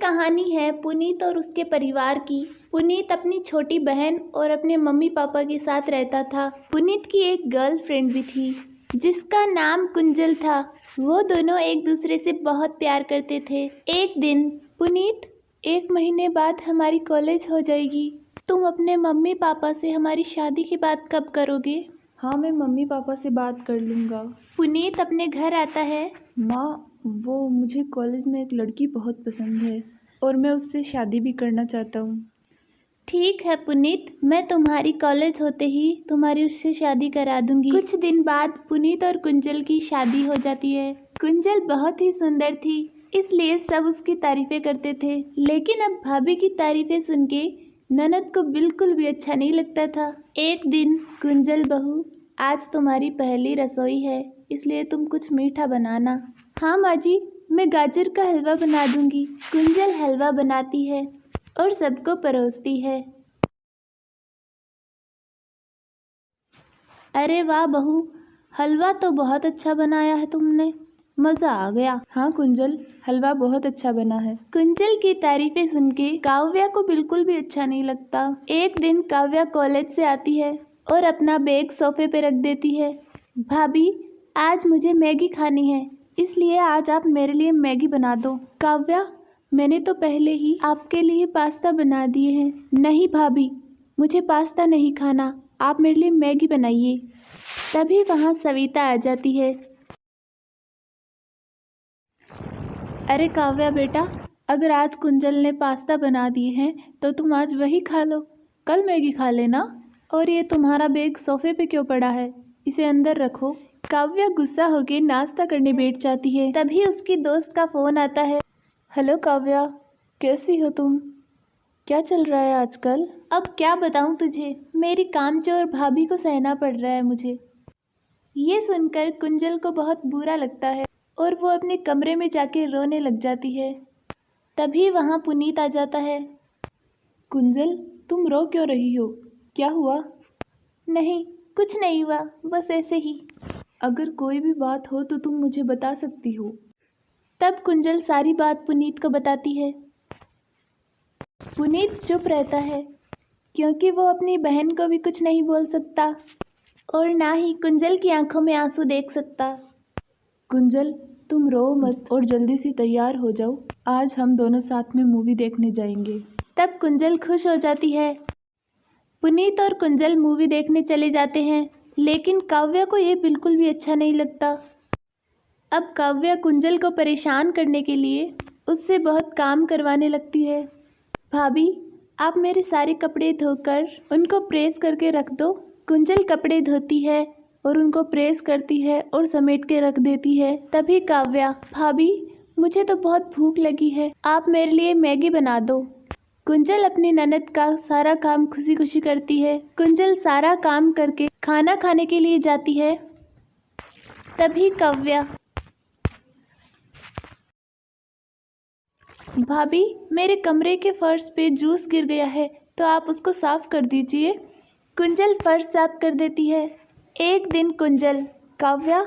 कहानी है पुनीत और उसके परिवार की। पुनीत अपनी छोटी बहन और अपने मम्मी पापा के साथ रहता था। पुनीत की एक गर्लफ्रेंड भी थी जिसका नाम कुंजल था। वो दोनों एक दूसरे से बहुत प्यार करते थे। एक दिन, पुनीत, 1 महीने बाद हमारी कॉलेज हो जाएगी। तुम अपने मम्मी पापा से हमारी शादी की बात कब करोगे? हाँ, मैं मम्मी पापा से बात कर लूँगा। पुनीत अपने घर आता है। माँ, वो मुझे कॉलेज में एक लड़की बहुत पसंद है और मैं उससे शादी भी करना चाहता हूँ। ठीक है पुनीत, मैं तुम्हारी कॉलेज होते ही तुम्हारी उससे शादी करा दूंगी। कुछ दिन बाद पुनीत और कुंजल की शादी हो जाती है। कुंजल बहुत ही सुंदर थी, इसलिए सब उसकी तारीफें करते थे। लेकिन अब भाभी की तारीफें सुन के ननद को बिल्कुल भी अच्छा नहीं लगता था। एक दिन, कुंजल बहू, आज तुम्हारी पहली रसोई है, इसलिए तुम कुछ मीठा बनाना। हाँ माँ जी, मैं गाजर का हलवा बना दूंगी। कुंजल हलवा बनाती है और सबको परोसती है। अरे वाह बहू, हलवा तो बहुत अच्छा बनाया है तुमने, मज़ा आ गया। हाँ कुंजल, हलवा बहुत अच्छा बना है। कुंजल की तारीफें सुन के काव्या को बिल्कुल भी अच्छा नहीं लगता। एक दिन काव्या कॉलेज से आती है और अपना बैग सोफे पे रख देती है। भाभी, आज मुझे मैगी खानी है, इसलिए आज आप मेरे लिए मैगी बना दो। काव्या, मैंने तो पहले ही आपके लिए पास्ता बना दिए हैं। नहीं भाभी, मुझे पास्ता नहीं खाना, आप मेरे लिए मैगी बनाइए। तभी वहाँ सविता आ जाती है। अरे काव्या बेटा, अगर आज कुंजल ने पास्ता बना दिए हैं तो तुम आज वही खा लो, कल मैगी खा लेना। और ये तुम्हारा बैग सोफे पे क्यों पड़ा है, इसे अंदर रखो। काव्या गुस्सा होकर नाश्ता करने बैठ जाती है। तभी उसकी दोस्त का फ़ोन आता है। हेलो काव्या, कैसी हो तुम? क्या चल रहा है आजकल? अब क्या बताऊं तुझे, मेरी कामचोर भाभी को सहना पड़ रहा है मुझे। ये सुनकर कुंजल को बहुत बुरा लगता है और वो अपने कमरे में जाके रोने लग जाती है। तभी वहाँ पुनीत आ जाता है। कुंजल, तुम रो क्यों रही हो? क्या हुआ? नहीं, कुछ नहीं हुआ, बस ऐसे ही। अगर कोई भी बात हो तो तुम मुझे बता सकती हो। तब कुंजल सारी बात पुनीत को बताती है। पुनीत चुप रहता है क्योंकि वो अपनी बहन को भी कुछ नहीं बोल सकता और ना ही कुंजल की आंखों में आंसू देख सकता। कुंजल, तुम रो मत और जल्दी से तैयार हो जाओ, आज हम दोनों साथ में मूवी देखने जाएंगे। तब कुंजल खुश हो जाती है। पुनीत और कुंजल मूवी देखने चले जाते हैं, लेकिन काव्या को ये बिल्कुल भी अच्छा नहीं लगता। अब काव्या कुंजल को परेशान करने के लिए उससे बहुत काम करवाने लगती है। भाभी, आप मेरे सारे कपड़े धोकर उनको प्रेस करके रख दो। कुंजल कपड़े धोती है और उनको प्रेस करती है और समेट के रख देती है। तभी काव्या, भाभी, मुझे तो बहुत भूख लगी है, आप मेरे लिए मैगी बना दो। कुंजल अपनी ननद का सारा काम खुशी खुशी करती है। कुंजल सारा काम करके खाना खाने के लिए जाती है। तभी काव्या, भाभी, मेरे कमरे के फर्श पे जूस गिर गया है, तो आप उसको साफ कर दीजिए। कुंजल फर्श साफ कर देती है। एक दिन कुंजल, काव्या,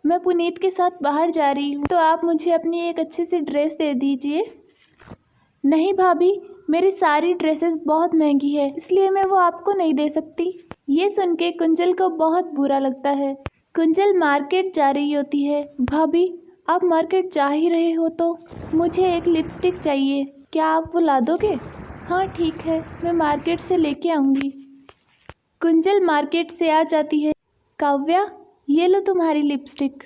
मैं पुनीत के साथ बाहर जा रही हूँ, तो आप मुझे अपनी एक अच्छी सी ड्रेस दे दीजिए। नहीं भाभी, मेरी सारी ड्रेसेस बहुत महंगी है, इसलिए मैं वो आपको नहीं दे सकती। ये सुन के कुंजल को बहुत बुरा लगता है। कुंजल मार्केट जा रही होती है। भाभी, आप मार्केट जा ही रहे हो तो मुझे एक लिपस्टिक चाहिए, क्या आप वो ला दोगे? हाँ ठीक है, मैं मार्केट से लेके आऊँगी। कुंजल मार्केट से आ जाती है। काव्या, ये लो तुम्हारी लिपस्टिक।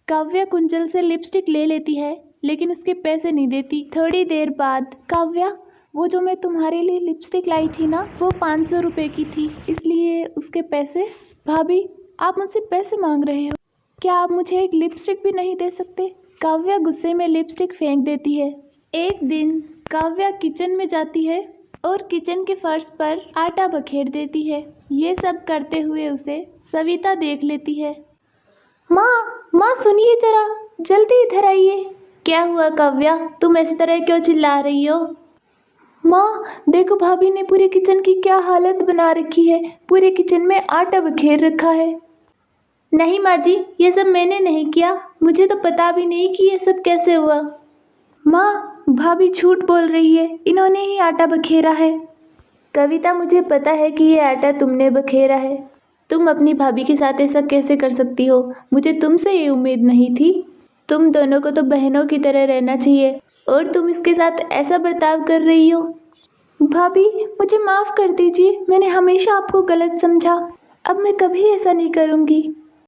काव्या कुंजल से लिपस्टिक ले लेती है, लेकिन उसके पैसे नहीं देती। थोड़ी देर बाद, काव्या, वो जो मैं तुम्हारे लिए लिपस्टिक लाई थी ना, वो 500 रुपये की थी, इसलिए उसके पैसे। भाभी, आप मुझसे पैसे मांग रहे हो, क्या आप मुझे एक लिपस्टिक भी नहीं दे सकते? काव्या गुस्से में लिपस्टिक फेंक देती है। एक दिन काव्या किचन में जाती है और किचन के फर्श पर आटा बखेर देती है। ये सब करते हुए उसे सविता देख लेती है। माँ सुनिए जरा, जल्दी इधर आइए। क्या हुआ काव्या, तुम इस तरह क्यों चिल्ला रही हो? माँ, देखो भाभी ने पूरे किचन की क्या हालत बना रखी है, पूरे किचन में आटा बखेर रखा है। नहीं माँ जी, ये सब मैंने नहीं किया, मुझे तो पता भी नहीं कि ये सब कैसे हुआ। माँ, भाभी झूठ बोल रही है, इन्होंने ही आटा बखेरा है। कविता, मुझे पता है कि ये आटा तुमने बखेरा है। तुम अपनी भाभी के साथ ऐसा कैसे कर सकती हो? मुझे तुमसे ये उम्मीद नहीं थी। तुम दोनों को तो बहनों की तरह रहना चाहिए और तुम इसके साथ ऐसा बर्ताव कर रही हो। भाभी, मुझे माफ़ कर दीजिए, मैंने हमेशा आपको गलत समझा। अब मैं कभी ऐसा नहीं करूँगी।